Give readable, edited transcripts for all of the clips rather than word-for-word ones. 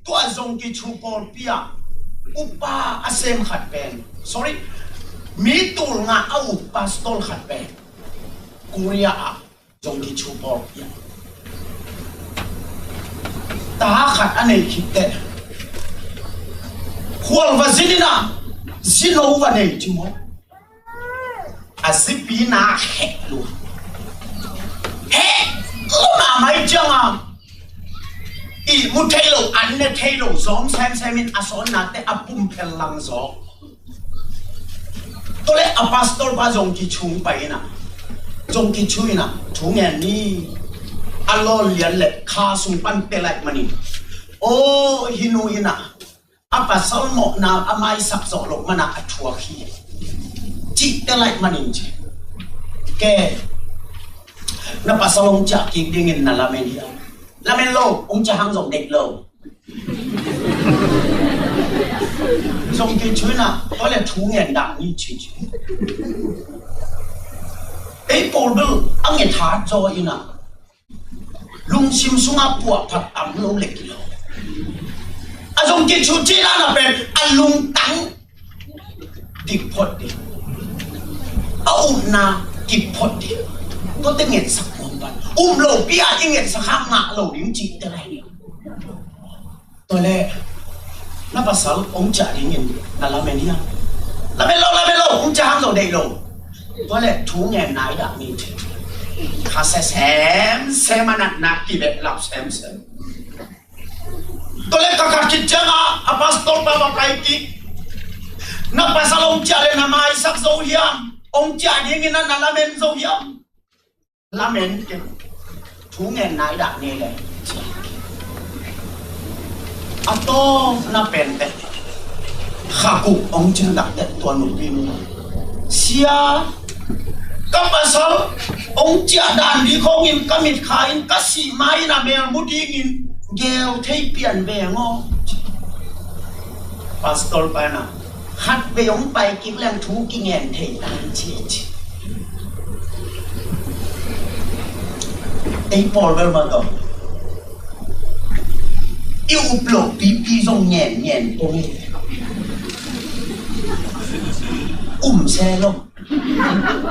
tua zong ki chu por pia upa asem khat pen sorry mi tur nga au pastor khat pen kuria a zong ki chu por pia ta khat anei khitte khwal va zinina zino va nei chimo asipina heklu he ma mai changa i mu thailo an ne thailo zom sem in ason na te apum phel lang zo tole apostol ba zong ki chung pai na zong ki chui na chung en ni alol lian le kha sung pan te lai mani o hinu ina apostol mo na amai sak zo lo mana athua khi chi te lai mani chi ke na pasalong cha ki dingin na lamen dia lamen lo ông cha hang rộng đẹp lâu rộng cái chuối nào đó là thú nghèn đạm như chị ấy bộ đư anh nghe thả cho ina lung sim sung áp buộc thật ẩm lâu lệch lâu à rộng cái chuối chế ra là bên anh lung tắng kịp phật đi ấu na kịp phật đi tôi tên nghẹn sắc lầu bia nhưng nghẹn sắc hang ngạ lầu điểm chị thế này tôi lẽ nó bắt sáu ông trả đi nghẹn là làm gì à làm bên lâu ông trả hàng rồi đầy lầu tôi lẽ thú nghẹn nái đã như thế khá xem mà nạt kỳ đẹp làm xem tôi lẽ các chị chẳng à apostol ba cái kí nó bắt sáu ông trả lên làm ai sắc dấu hiểm ông trả đi nghẹn là làm bên dấu hiểm làm bên thú nghẹn nái đã như thế ato na pente khaku ong chen dak te tuan mu pin sia kapasal ong chia dan di khong in kamit khain kasi mai na mer muding in gel thei pian ve ngo pastor pana hat ve ong pai kim lang thu ki ngen thei tan chi ei por ver ma do yêu uplo pi rong nhẹn tôi xe lông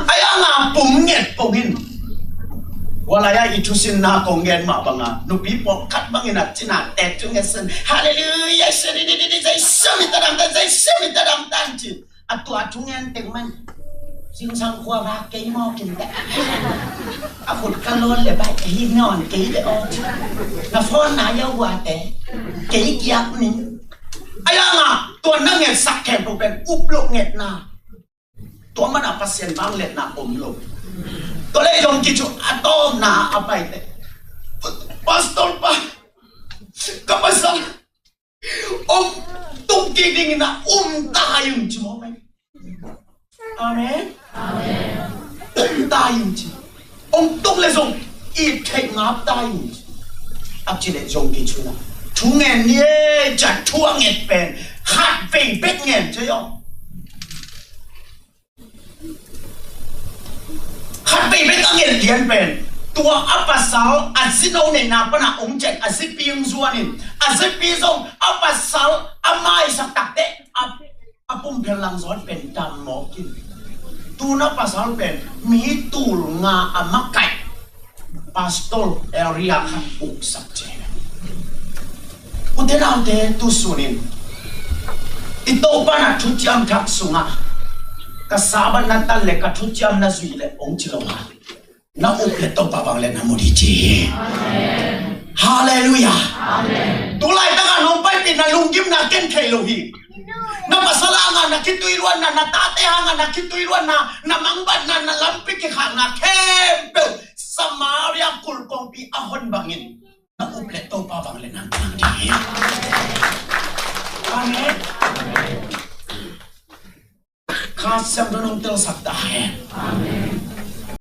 ai ăn à bùng nhẹt bùng hin wala ya itu sin na kongen ma banga no pi po kat bangin at sina tet chung esen hallelujah seni di zai semi tadam tan chi atwa tungen tengman sing sang khoa ba cái mo kim ta a phut kalon le ba hi non cái de o na phone na yo wa te cái giặc ni ai àตัวนั่งเงียสักแขมตัวเป็นอุปโลกเงียนาตัวมันอัปเสียนบางเล็ดนาอมโลกตัวเล่ยงกิจุอัตโตนาอัปไปเตปาสตอร์ปะกับภาษาตุ้งกิดิ่งนะตายยุ่งจิโมไปอาเมนตายยุ่งจิตุ้งเลยส่งอีกแข่งงับตายยุ่งอับจิเลยยงกิจุนะทุงเงินเนี่ยจัดทั่วเงินเป็นหัดเป็นเป็ดเงินใช่ไหมหัดเป็นเป็ดเงินเรียนเป็นตัวอัปสาวอัศโนในนาปนาองค์เจ็ดอัศปีงส่วนนี่อัศปีส่งอัปสาวอาไม่สักตักเตะอัปุ่มเพลังสอนเป็นดำหมอกินตัวนับสาวเป็นมีตูลงาอมักไก่ปาสตอลเอริอาขับอุกสักเจUntuk nanti tu sunin, itu pana tu jam tak sunga, kasaban natal le katu jam na zui le ong cilonga, na uple to babang le na mudiji. Haleluya. Tulai tangan nompai pina lunggim na ken kelohi. Na masalangan na kituiruan na natatehangan na kituiruan na mangban na lampik ikang na kempel Samaria kulpong pi ahon bangin. Na kompleto pa bang lenang dia. Amen. Kasam dunong tel sakta. Amen.